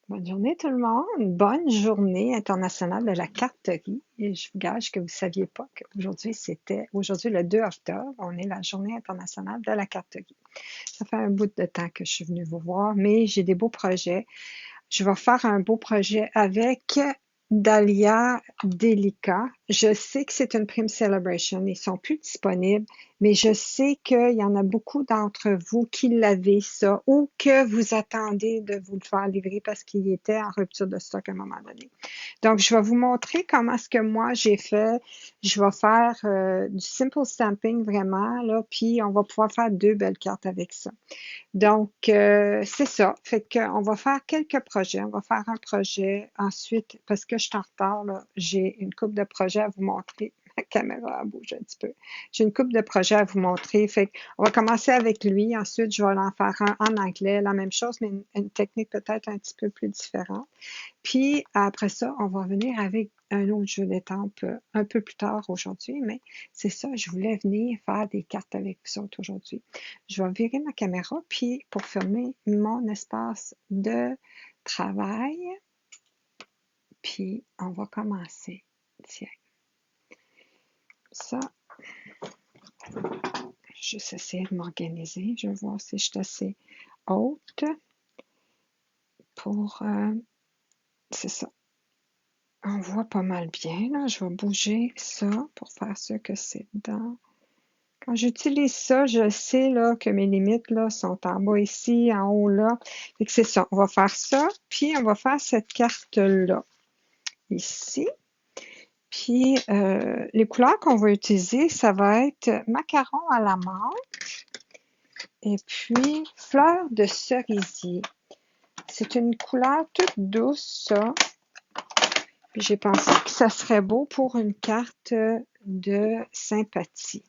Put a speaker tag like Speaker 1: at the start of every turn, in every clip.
Speaker 1: Bonne journée tout le monde. Bonne journée internationale de la carterie. Et je vous gage que vous ne saviez pas qu'aujourd'hui, aujourd'hui le 2 octobre, on est la journée internationale de la carterie. Ça fait un bout de temps que je suis venue vous voir, mais j'ai des beaux projets. Je vais faire un beau projet avec Dahlia Delica. Je sais que c'est une Prime Celebration. Ils sont plus disponibles, mais je sais qu'il y en a beaucoup d'entre vous qui l'avaient ça ou que vous attendez de vous le faire livrer parce qu'il était en rupture de stock à un moment donné. Donc, je vais vous montrer comment est-ce que moi j'ai fait. Je vais faire du simple stamping vraiment, là, puis on va pouvoir faire deux belles cartes avec ça. Donc, c'est ça. Fait qu'on va faire quelques projets. On va faire un projet ensuite, parce que je suis en retard, là, j'ai une couple de projets à vous montrer. Ma caméra bouge un petit peu. J'ai une couple de projets à vous montrer. Fait qu'on va commencer avec lui. Ensuite, je vais en faire un en anglais, la même chose, mais une technique peut-être un petit peu plus différente. Puis après ça, on va venir avec un autre jeu d'étampes un peu plus tard aujourd'hui, mais c'est ça, je voulais venir faire des cartes avec vous autres aujourd'hui. Je vais virer ma caméra, puis pour fermer mon espace de travail, puis on va commencer. Tiens, ça, juste essayer de m'organiser. Je vais voir si je suis assez haute pour... c'est ça. On voit pas mal bien, là. Je vais bouger ça pour faire ce que c'est dedans. Quand j'utilise ça, je sais là, que mes limites là, sont en bas ici, en haut là. Fait que c'est ça. On va faire ça, puis on va faire cette carte-là, ici. Puis les couleurs qu'on va utiliser, ça va être macaron à la menthe et puis fleur de cerisier. C'est une couleur toute douce, ça. Puis j'ai pensé que ça serait beau pour une carte de sympathie.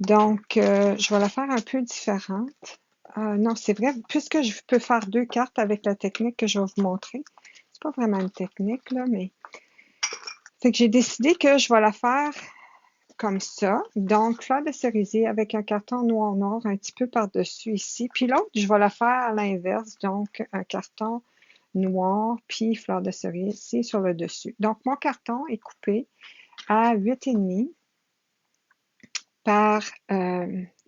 Speaker 1: Donc, je vais la faire un peu différente. Non, c'est vrai, puisque je peux faire deux cartes avec la technique que je vais vous montrer. C'est pas vraiment une technique, là, mais... Fait que j'ai décidé que je vais la faire comme ça. Donc, fleur de cerisier avec un carton noir un petit peu par-dessus ici. Puis l'autre, je vais la faire à l'inverse. Donc, un carton noir, puis fleur de cerisier sur le dessus. Donc, mon carton est coupé à 8,5 par,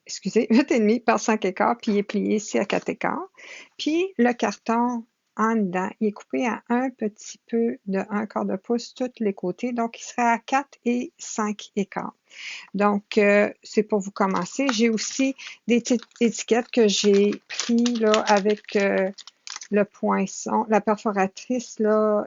Speaker 1: excusez, 8,5 par 5 écarts, puis il est plié ici à 4 écarts. Puis le carton en dedans, il est coupé à un petit peu de 1 quart de pouce tous les côtés, donc il serait à 4 et 5 écarts. Donc, c'est pour vous commencer. J'ai aussi des petites étiquettes que j'ai pris là avec le poinçon, la perforatrice là,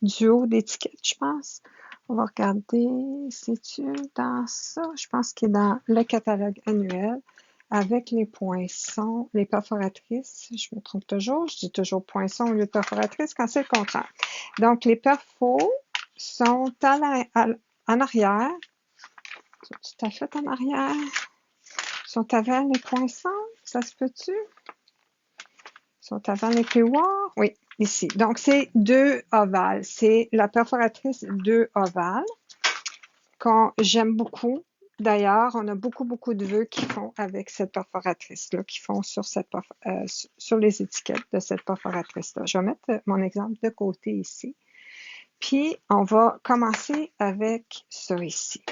Speaker 1: du haut d'étiquette, je pense. On va regarder, c'est-tu dans ça? Je pense qu'il est dans le catalogue annuel avec les poinçons, les perforatrices. Je me trompe toujours, je dis toujours poinçon au lieu de perforatrice quand c'est le contraire. Donc, les perfos sont en arrière. Sont tout à fait en arrière. Sont avant les poinçons. Ça se peut-tu? Sont avant les plioirs. Oui, ici. Donc, c'est deux ovales. C'est la perforatrice deux ovales que j'aime beaucoup. D'ailleurs, on a beaucoup de vœux qui font avec cette perforatrice-là, qui font sur, sur les étiquettes de cette perforatrice-là. Je vais mettre mon exemple de côté ici. Puis, on va commencer avec ça ici.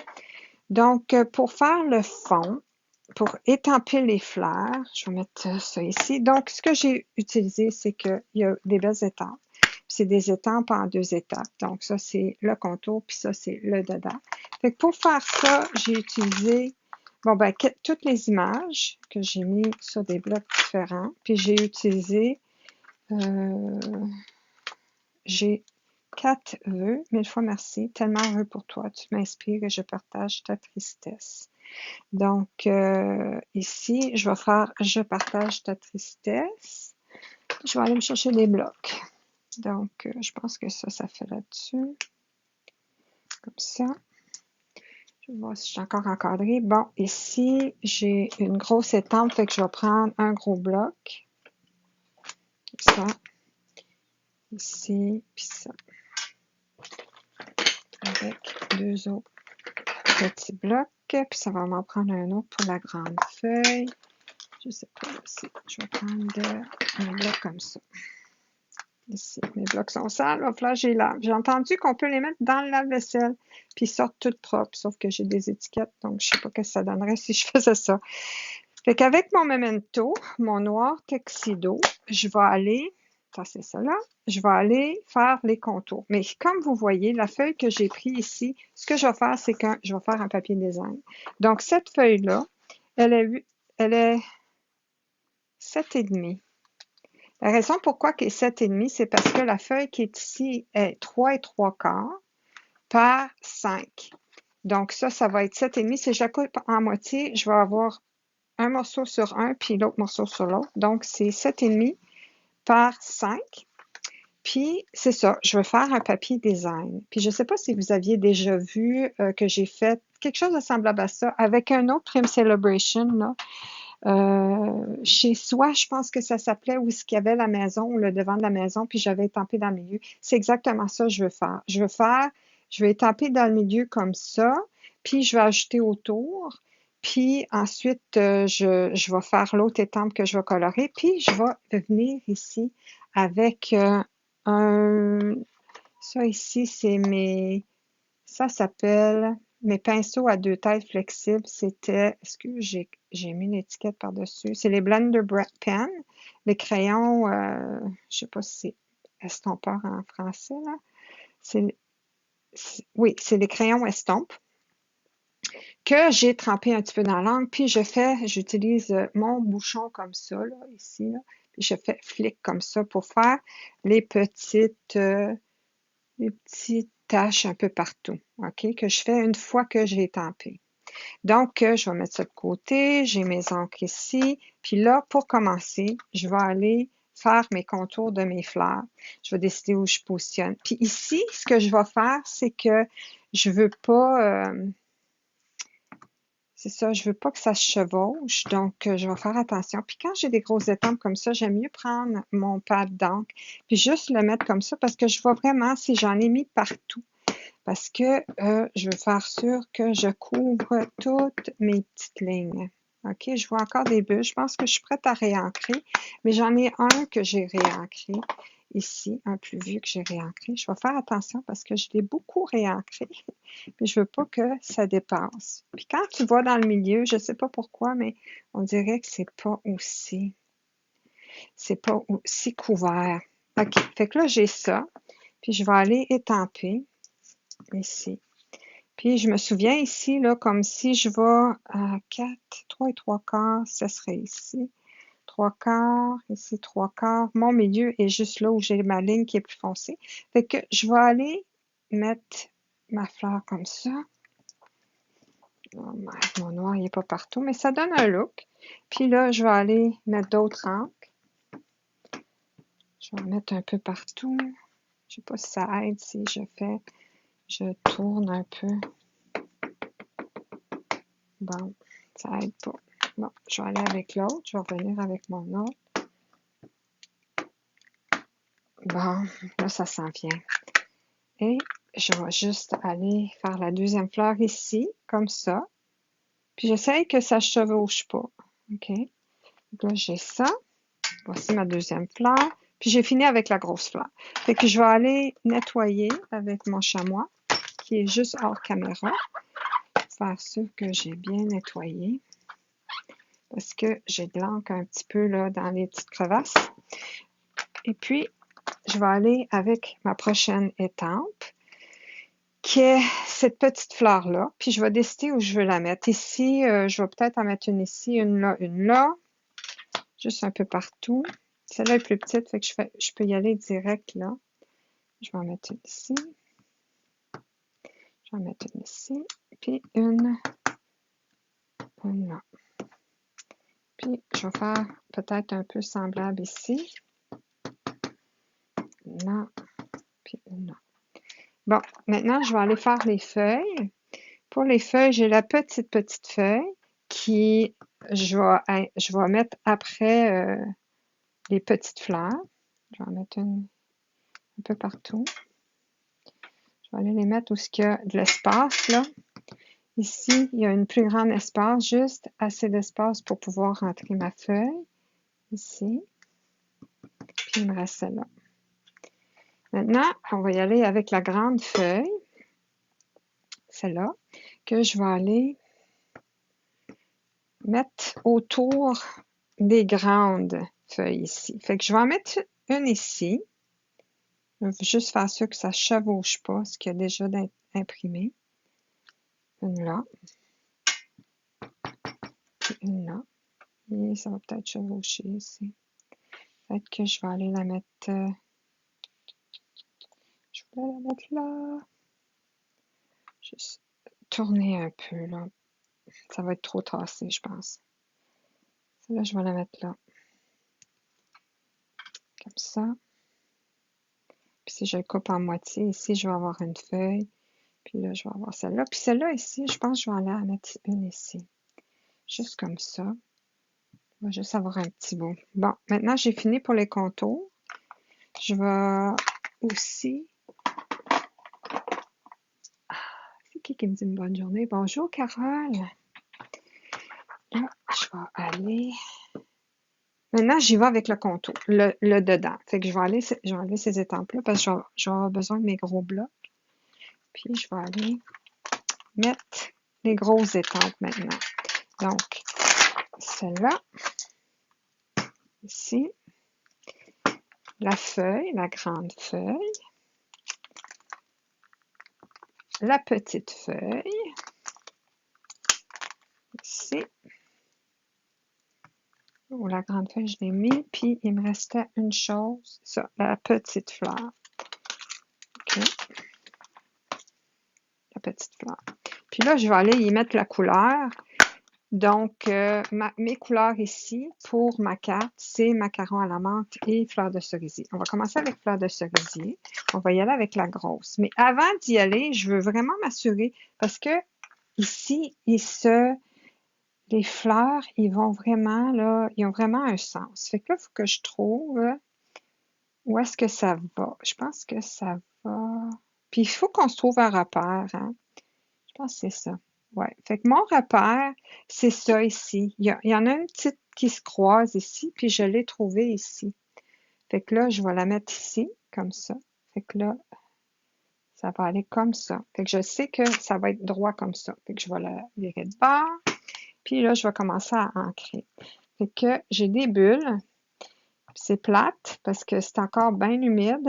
Speaker 1: Donc, pour faire le fond, pour étamper les fleurs, je vais mettre ça ici. Donc, ce que j'ai utilisé, c'est qu'il y a des belles étampes. C'est des étampes en deux étapes. Donc, ça, c'est le contour, puis ça, c'est le dedans. Fait que pour faire ça, j'ai utilisé bon, ben, toutes les images que j'ai mis sur des blocs différents. Puis j'ai utilisé, j'ai 4 vœux. 1000 fois merci. Tellement heureux pour toi. Tu m'inspires et je partage ta tristesse. Donc, ici, je vais faire « Je partage ta tristesse ». Je vais aller me chercher des blocs. Donc, je pense que ça fait là-dessus. Comme ça. Je vais voir si je suis encore encadrée. Bon, ici, j'ai une grosse étampe, fait que je vais prendre un gros bloc. Comme ça. Ici, puis ça. Avec deux autres petits blocs. Puis ça va m'en prendre un autre pour la grande feuille. Je sais pas si je vais prendre un bloc comme ça. Ici, mes blocs sont sales, il va falloir que j'y lave. J'ai entendu qu'on peut les mettre dans le lave-vaisselle, puis ils sortent toutes propres, sauf que j'ai des étiquettes, donc je sais pas ce que ça donnerait si je faisais ça. Fait qu'avec mon Memento, mon noir Tuxedo, je vais aller, ça c'est ça là, je vais aller faire les contours. Mais comme vous voyez, la feuille que j'ai prise ici, ce que je vais faire, c'est que je vais faire un papier design. Donc cette feuille-là, elle est 7,5. La raison pourquoi elle est 7,5, c'est parce que la feuille qui est ici est 3 3/4 par 5. Donc ça va être 7,5. Si je la coupe en moitié, je vais avoir un morceau sur un, puis l'autre morceau sur l'autre. Donc c'est 7,5 par 5. Puis c'est ça, je vais faire un papier design. Puis je ne sais pas si vous aviez déjà vu que j'ai fait quelque chose de semblable à ça avec un autre Trim Celebration, là. Chez soi, je pense que ça s'appelait où est-ce qu'il y avait la maison, le devant de la maison, puis j'avais étampé dans le milieu. C'est exactement ça que je veux faire. Je vais étamper dans le milieu comme ça, puis je vais ajouter autour, puis ensuite, je vais faire l'autre étampe que je vais colorer, puis je vais venir ici avec un... Ça ici, ça s'appelle mes pinceaux à deux têtes flexibles. C'était, est-ce que j'ai mis l'étiquette par-dessus? C'est les Blender Pen, les crayons, je sais pas si c'est estompeur en français, là. Oui, c'est les crayons estompe que j'ai trempé un petit peu dans l'encre, puis j'utilise mon bouchon comme ça, là, ici, là, puis je fais flic comme ça pour faire les petites taches un peu partout, OK, que je fais une fois que j'ai étampé. Donc, je vais mettre ça de côté, j'ai mes encres ici, puis là, pour commencer, je vais aller faire mes contours de mes fleurs. Je vais décider où je positionne. Puis ici, ce que je vais faire, c'est que je veux pas, c'est ça, je veux pas que ça se chevauche, donc je vais faire attention. Puis quand j'ai des grosses étampes comme ça, j'aime mieux prendre mon pad d'encre, puis juste le mettre comme ça, parce que je vois vraiment si j'en ai mis partout. Parce que je veux faire sûr que je couvre toutes mes petites lignes. OK, je vois encore des bulles. Je pense que je suis prête à réancrer, mais j'en ai un que j'ai réancré ici, un plus vieux que j'ai réancré. Je vais faire attention parce que je l'ai beaucoup réancré, mais je veux pas que ça dépasse. Puis quand tu vois dans le milieu, je sais pas pourquoi, mais on dirait que c'est pas aussi couvert. OK, fait que là, j'ai ça. Puis je vais aller étamper ici. Puis je me souviens ici, là, comme si je vais à 4, 3 et 3/4, ça serait ici. 3/4, ici 3/4. Mon milieu est juste là où j'ai ma ligne qui est plus foncée. Fait que je vais aller mettre ma fleur comme ça. Oh, mon noir, il n'est pas partout, mais ça donne un look. Puis là, je vais aller mettre d'autres encres. Je vais en mettre un peu partout. Je sais pas si ça aide si je tourne un peu. Bon, ça aide pas. Bon, je vais aller avec l'autre. Je vais revenir avec mon autre. Bon, là, ça s'en vient. Et je vais juste aller faire la deuxième fleur ici, comme ça. Puis j'essaye que ça ne chevauche pas. OK? Donc là, j'ai ça. Voici ma deuxième fleur. Puis j'ai fini avec la grosse fleur. Fait que je vais aller nettoyer avec mon chamois, qui est juste hors caméra. Faire sûr que j'ai bien nettoyé. Parce que j'ai de l'encre un petit peu là dans les petites crevasses. Et puis, je vais aller avec ma prochaine étampe, qui est cette petite fleur-là. Puis, je vais décider où je veux la mettre. Ici, je vais peut-être en mettre une ici, une là. Juste un peu partout. Celle-là est plus petite, fait que je peux y aller direct là. Je vais en mettre une ici. Je vais en mettre une ici. Puis, une là. Puis, je vais faire peut-être un peu semblable ici. Là. Puis, là. Bon, maintenant, je vais aller faire les feuilles. Pour les feuilles, j'ai la petite feuille qui, je vais mettre après les petites fleurs. Je vais en mettre une un peu partout. Je vais aller les mettre où il y a de l'espace, là. Ici, il y a une plus grande espace, juste assez d'espace pour pouvoir rentrer ma feuille. Ici. Puis, il me reste celle-là. Maintenant, on va y aller avec la grande feuille, celle-là, que je vais aller mettre autour des grandes feuilles ici. Fait que je vais en mettre une ici. Je vais juste faire sûr que ça ne chevauche pas ce qu'il y a déjà imprimé. Une là. Puis une là. Et ça va peut-être chevaucher ici. Peut-être que je vais aller la mettre... je voulais la mettre là. Juste tourner un peu là. Ça va être trop tassé, je pense. Celle-là, je vais la mettre là. Comme ça. Puis si je le coupe en moitié, ici, je vais avoir une feuille. Puis là, je vais avoir celle-là. Puis celle-là ici, je pense que je vais aller en mettre une ici. Juste comme ça. On va juste avoir un petit bout. Bon, maintenant, j'ai fini pour les contours. Je vais aussi... C'est qui me dit une bonne journée? Bonjour, Carole. Là, je vais aller... Maintenant, j'y vais avec le contour, le dedans. Fait que je vais enlever ces étampes-là parce que je vais avoir besoin de mes gros blocs. Puis, je vais aller mettre les grosses étampes maintenant. Donc, celle-là, ici, la feuille, la grande feuille, la petite feuille, ici, oh, la grande feuille, je l'ai mis, puis il me restait une chose, ça, la petite fleur. OK. La petite fleur. Puis là, je vais aller y mettre la couleur. Donc, mes couleurs ici, pour ma carte, c'est macaron à la menthe et fleur de cerisier. On va commencer avec fleur de cerisier. On va y aller avec la grosse. Mais avant d'y aller, je veux vraiment m'assurer, parce que ici, les fleurs, ils vont vraiment, là, ils ont vraiment un sens. Fait que là, il faut que je trouve où est-ce que ça va. Je pense que ça va. Puis, il faut qu'on se trouve un repère, hein. Je pense que c'est ça. Ouais. Fait que mon repère, c'est ça ici. Il y en a une petite qui se croise ici, puis je l'ai trouvée ici. Fait que là, je vais la mettre ici, comme ça. Fait que là, ça va aller comme ça. Fait que je sais que ça va être droit comme ça. Fait que je vais la virer de bord. Puis là, je vais commencer à ancrer. Fait que j'ai des bulles. C'est plate parce que c'est encore bien humide.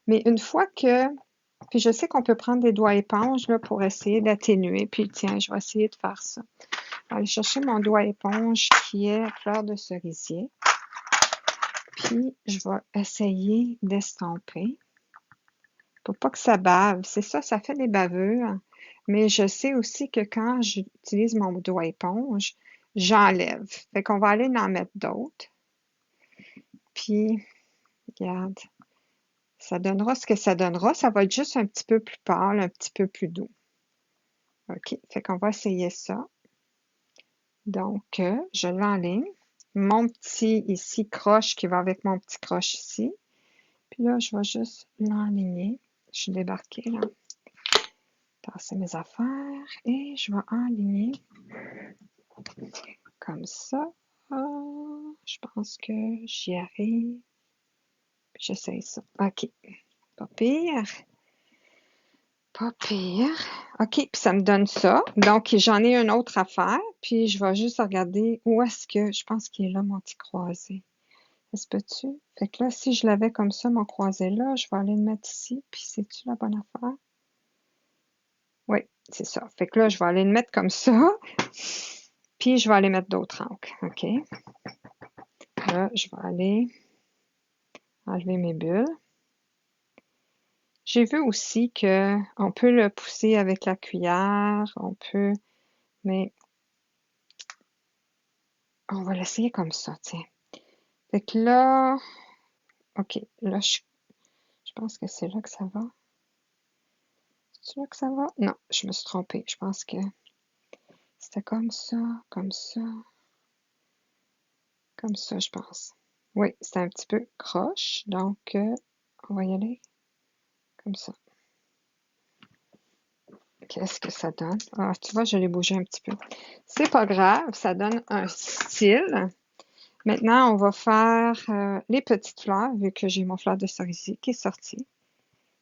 Speaker 1: Mais une fois que... Puis je sais qu'on peut prendre des doigts éponges là, pour essayer d'atténuer. Puis tiens, je vais essayer de faire ça. Je vais aller chercher mon doigt éponge qui est fleur de cerisier. Puis je vais essayer d'estomper pour pas que ça bave. C'est ça, ça fait des bavures. Mais je sais aussi que quand j'utilise mon doigt éponge, j'enlève. Fait qu'on va aller en mettre d'autres. Puis, regarde, ça donnera ce que ça donnera. Ça va être juste un petit peu plus pâle, un petit peu plus doux. OK, fait qu'on va essayer ça. Donc, je l'enligne. Mon petit ici croche qui va avec mon petit croche ici. Puis là, je vais juste l'enligner. Je suis débarquée là. Passer mes affaires et je vais enligner comme ça. Je pense que j'y arrive. J'essaye ça. OK. Pas pire. Pas pire. OK, puis ça me donne ça. Donc, j'en ai une autre à faire. Puis, je vais juste regarder où est-ce que... Je pense qu'il est là, mon petit croisé. Ça se peut-tu? Fait que là, si je l'avais comme ça, mon croisé là, je vais aller le mettre ici. Puis, c'est-tu la bonne affaire? Oui, c'est ça. Fait que là, je vais aller le mettre comme ça. Puis, je vais aller mettre d'autres encres. OK? Là, je vais aller enlever mes bulles. J'ai vu aussi que on peut le pousser avec la cuillère. On peut... Mais on va l'essayer comme ça, tiens. Fait que là... OK. Là, je pense que c'est là que ça va. C'est là que ça va? Non, je me suis trompée. Je pense que c'était comme ça, comme ça. Comme ça, je pense. Oui, c'est un petit peu croche. Donc, on va y aller comme ça. Qu'est-ce que ça donne? Ah, tu vois, je l'ai bougé un petit peu. C'est pas grave, ça donne un style. Maintenant, on va faire les petites fleurs, vu que j'ai mon fleur de cerisier qui est sorti.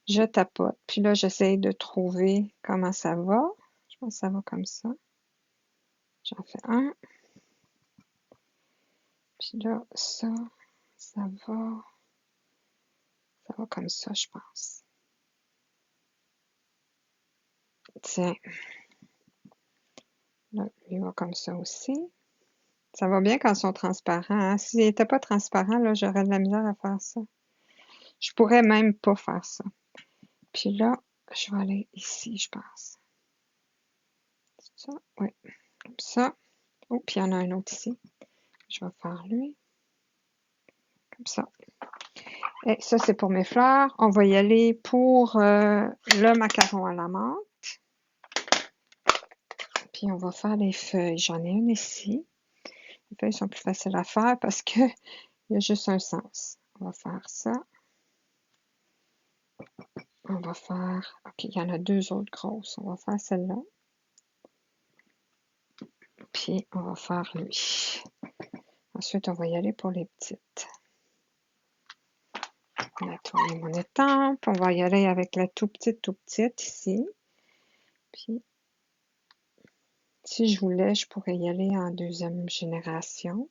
Speaker 1: Je tapote, puis là, j'essaie de trouver comment ça va. Je pense que ça va comme ça. J'en fais un. Puis là, ça va comme ça, je pense. Tiens, là, lui va comme ça aussi. Ça va bien quand ils sont transparents, hein? S'ils n'étaient pas transparents, là, j'aurais de la misère à faire ça. Je pourrais même pas faire ça. Puis là, je vais aller ici, je pense. C'est ça? Oui, comme ça. Oh, puis il y en a un autre ici. Je vais faire lui. Comme ça. Et ça, c'est pour mes fleurs. On va y aller pour le macaron à la menthe. Puis on va faire les feuilles. J'en ai une ici. Les feuilles sont plus faciles à faire parce que il y a juste un sens. On va faire ça. On va faire... OK, il y en a deux autres grosses. On va faire celle-là. Puis on va faire lui. Ensuite, on va y aller pour les petites. Nettoyer mon étampe. On va y aller avec la tout petite ici. Puis, si je voulais, je pourrais y aller en deuxième génération.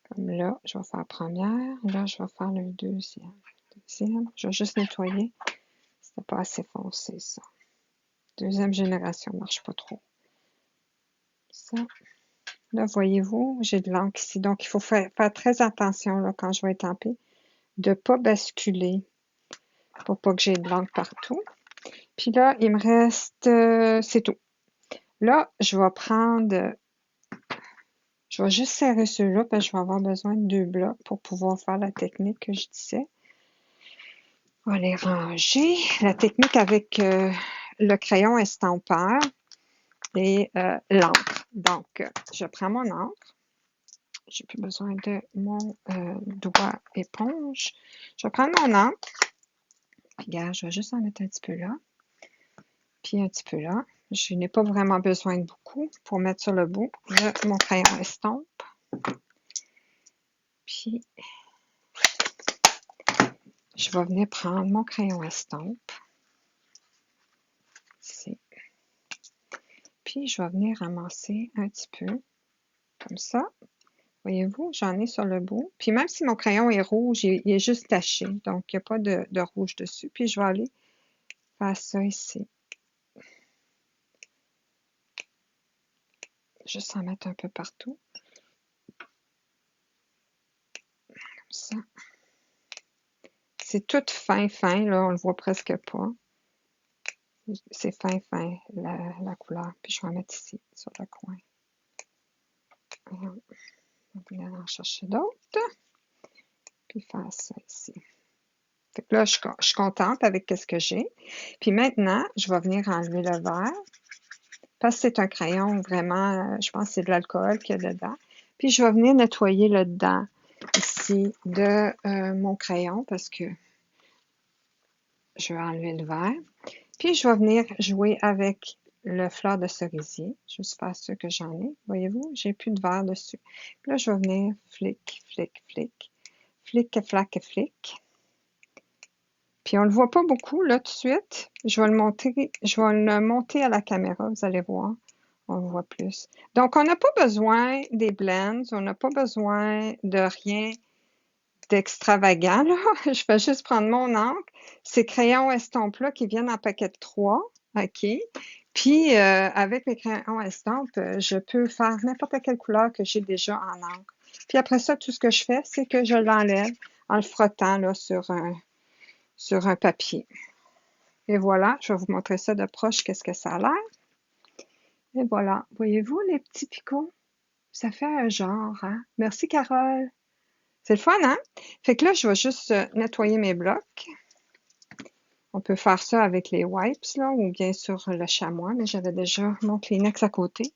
Speaker 1: Comme là, je vais faire première. Là, je vais faire le deuxième. Je vais juste nettoyer. C'était pas assez foncé, ça. Deuxième génération, marche pas trop. Ça. Là, voyez-vous, j'ai de l'encre ici. Donc, il faut faire très attention là, quand je vais étamper, de ne pas basculer pour pas que j'ai de l'encre partout. Puis là, il me reste... c'est tout. Là, je vais juste serrer ceux-là parce que je vais avoir besoin de 2 blocs pour pouvoir faire la technique que je disais. On va les ranger. La technique avec le crayon estampeur et l'encre. Donc, je prends mon encre. J'ai plus besoin de mon doigt éponge. Je vais prendre mon encre. Regarde, je vais juste en mettre un petit peu là. Puis un petit peu là. Je n'ai pas vraiment besoin de beaucoup pour mettre sur le bout de mon crayon estompe. Puis, je vais venir prendre mon crayon estompe. Ici. Puis, je vais venir ramasser un petit peu, comme ça. Voyez-vous, j'en ai sur le bout. Puis, même si mon crayon est rouge, il est juste taché. Donc, il n'y a pas de rouge dessus. Puis, je vais aller faire ça ici. Juste en mettre un peu partout. Comme ça. C'est tout fin, là. On le voit presque pas. C'est fin, la couleur. Puis, je vais en mettre ici, sur le coin. On va venir en chercher d'autres. Puis, faire ça ici. Fait que là, je suis contente avec ce que j'ai. Puis maintenant, je vais venir enlever le vert. Parce que c'est un crayon vraiment, je pense que c'est de l'alcool qu'il y a dedans. Puis je vais venir nettoyer le dedans ici de mon crayon parce que je vais enlever le vert. Puis je vais venir jouer avec le fleur de cerisier. Juste faire ce que j'en ai. Voyez-vous, j'ai plus de vert dessus. Puis là, je vais venir flic, flic, flic. Flic, flac, flic. Puis on ne le voit pas beaucoup là tout de suite. Je vais le monter à la caméra, vous allez voir. On le voit plus. Donc, on n'a pas besoin des blends, on n'a pas besoin de rien d'extravagant. Là. Je vais juste prendre mon encre, ces crayons estampes-là qui viennent en paquet de 3. OK. Puis, avec mes crayons estampes, je peux faire n'importe quelle couleur que j'ai déjà en encre. Puis après ça, tout ce que je fais, c'est que je l'enlève en le frottant là, sur un papier. Et voilà, je vais vous montrer ça de proche, qu'est-ce que ça a l'air. Et voilà, voyez-vous les petits picots? Ça fait un genre, hein? Merci, Carole. C'est le fun, hein? Fait que là, je vais juste nettoyer mes blocs. On peut faire ça avec les wipes, là, ou bien sur le chamois, mais j'avais déjà mon Kleenex à côté.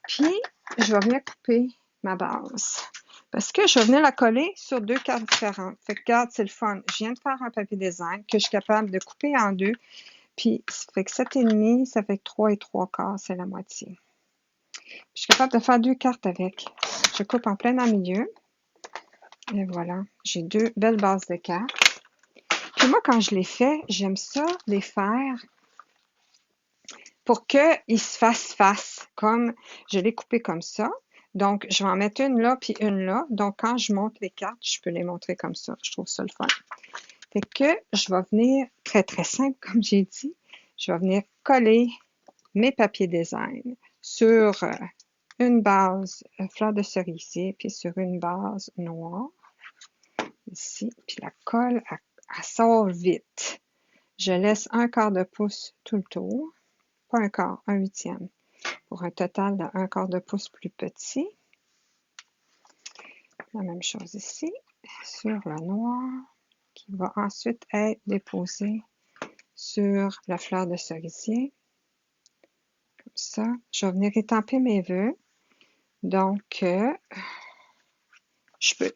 Speaker 1: Puis, je vais venir couper ma base. Parce que je vais venir la coller sur 2 cartes différentes. Fait que, regarde, c'est le fun. Je viens de faire un papier design que je suis capable de couper en 2. Puis, ça fait que 7,5, ça fait que 3 3/4, c'est la moitié. Je suis capable de faire 2 cartes avec. Je coupe en plein dans le milieu. Et voilà, j'ai 2 belles bases de cartes. Puis moi, quand je les fais, j'aime ça les faire pour qu'ils se fassent face, comme je l'ai coupé comme ça. Donc, je vais en mettre une là, puis une là. Donc, quand je monte les cartes, je peux les montrer comme ça. Je trouve ça le fun. Fait que je vais venir, très très simple, comme j'ai dit, je vais venir coller mes papiers design sur une base fleur de cerisier, puis sur une base noire, ici. Puis la colle, elle sort vite. Je laisse 1/4 de pouce tout le tour. Pas un quart, 1/8, pour un total de 1/4 de pouce plus petit. La même chose ici, sur le noir, qui va ensuite être déposé sur la fleur de cerisier. Comme ça, je vais venir étamper mes vœux. Donc, je peux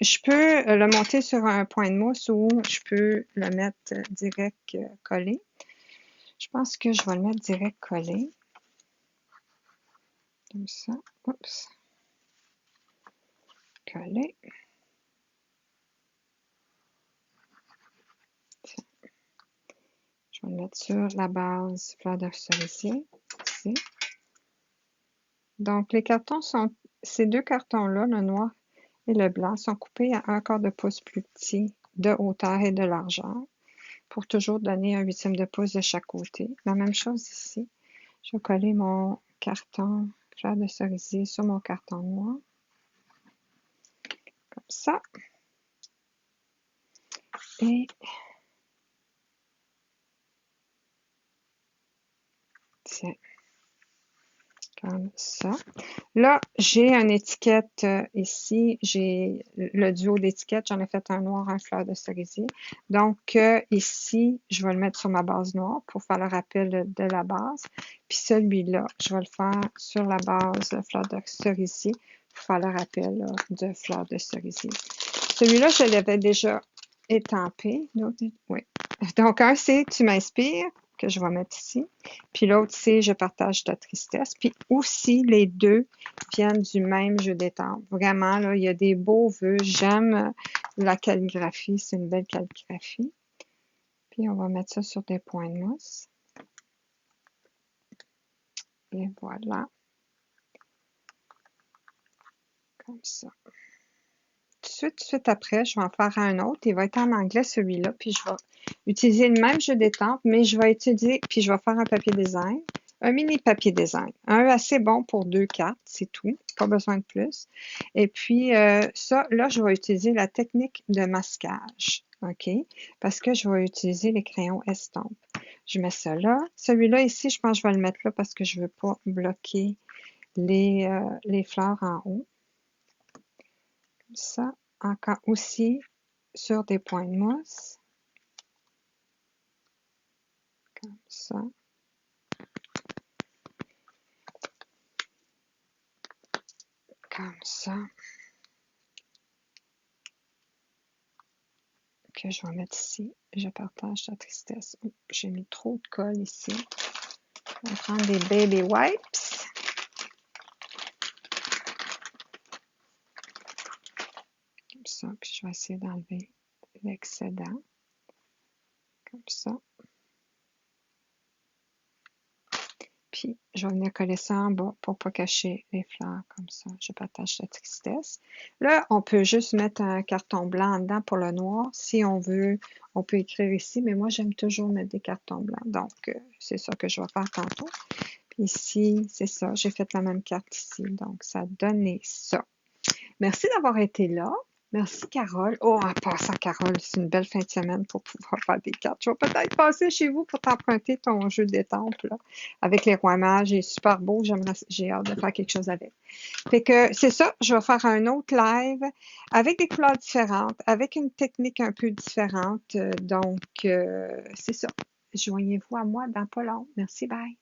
Speaker 1: le monter sur un point de mousse ou je peux le mettre direct collé. Je pense que je vais le mettre direct collé. Comme ça. Oups. Collé. Tiens. Je vais le mettre sur la base fleur de cerisier. Ici. Donc, les cartons sont, ces 2 cartons-là, le noir et le blanc, sont coupés à 1/4 de pouce plus petit de hauteur et de largeur pour toujours donner 1/8 de pouce de chaque côté. La même chose ici. Je vais coller mon carton fleur de cerisier sur mon carton noir. Comme ça. Et tiens. Comme ça. Là, j'ai une étiquette ici. J'ai le duo d'étiquettes. J'en ai fait un noir, un fleur de cerisier. Donc, ici, je vais le mettre sur ma base noire pour faire le rappel de la base. Puis celui-là, je vais le faire sur la base fleur de cerisier pour faire le rappel de fleur de cerisier. Celui-là, je l'avais déjà étampé. Oui. Donc, un, c'est « Tu m'inspires » que je vais mettre ici. Puis l'autre, c'est « Je partage ta tristesse ». Puis aussi, les deux viennent du même jeu d'étampes. Vraiment, là, il y a des beaux vœux. J'aime la calligraphie. C'est une belle calligraphie. Puis on va mettre ça sur des points de mousse. Et voilà. Comme ça. Tout de suite après, je vais en faire un autre. Il va être en anglais, celui-là. Puis je vais utiliser le même jeu d'étampes, mais je vais utiliser, puis je vais faire un papier design, un mini papier design. Un assez bon pour 2 cartes, c'est tout. Pas besoin de plus. Et puis, ça, là, je vais utiliser la technique de masquage. OK? Parce que je vais utiliser les crayons estampes. Je mets ça là. Celui-là ici, je pense que je vais le mettre là parce que je ne veux pas bloquer les fleurs en haut. Comme ça, encore aussi sur des points de mousse. Comme ça. Comme ça. Que je vais mettre ici. Je partage la tristesse. J'ai mis trop de colle ici. On va prendre des baby wipes. Comme ça. Puis je vais essayer d'enlever l'excédent. Comme ça. Puis, je vais venir coller ça en bas pour ne pas cacher les fleurs, comme ça. Je partage la tristesse. Là, on peut juste mettre un carton blanc dedans pour le noir. Si on veut, on peut écrire ici, mais moi, j'aime toujours mettre des cartons blancs. Donc, c'est ça que je vais faire tantôt. Puis ici, c'est ça. J'ai fait la même carte ici. Donc, ça a donné ça. Merci d'avoir été là. Merci, Carole. Oh, en passant, Carole, c'est une belle fin de semaine pour pouvoir faire des cartes. Je vais peut-être passer chez vous pour t'emprunter ton jeu d'étampes, là, avec les rois mages. Il est super beau. J'ai hâte de faire quelque chose avec. Fait que c'est ça. Je vais faire un autre live avec des couleurs différentes, avec une technique un peu différente. Donc, c'est ça. Joignez-vous à moi dans pas long. Merci, bye.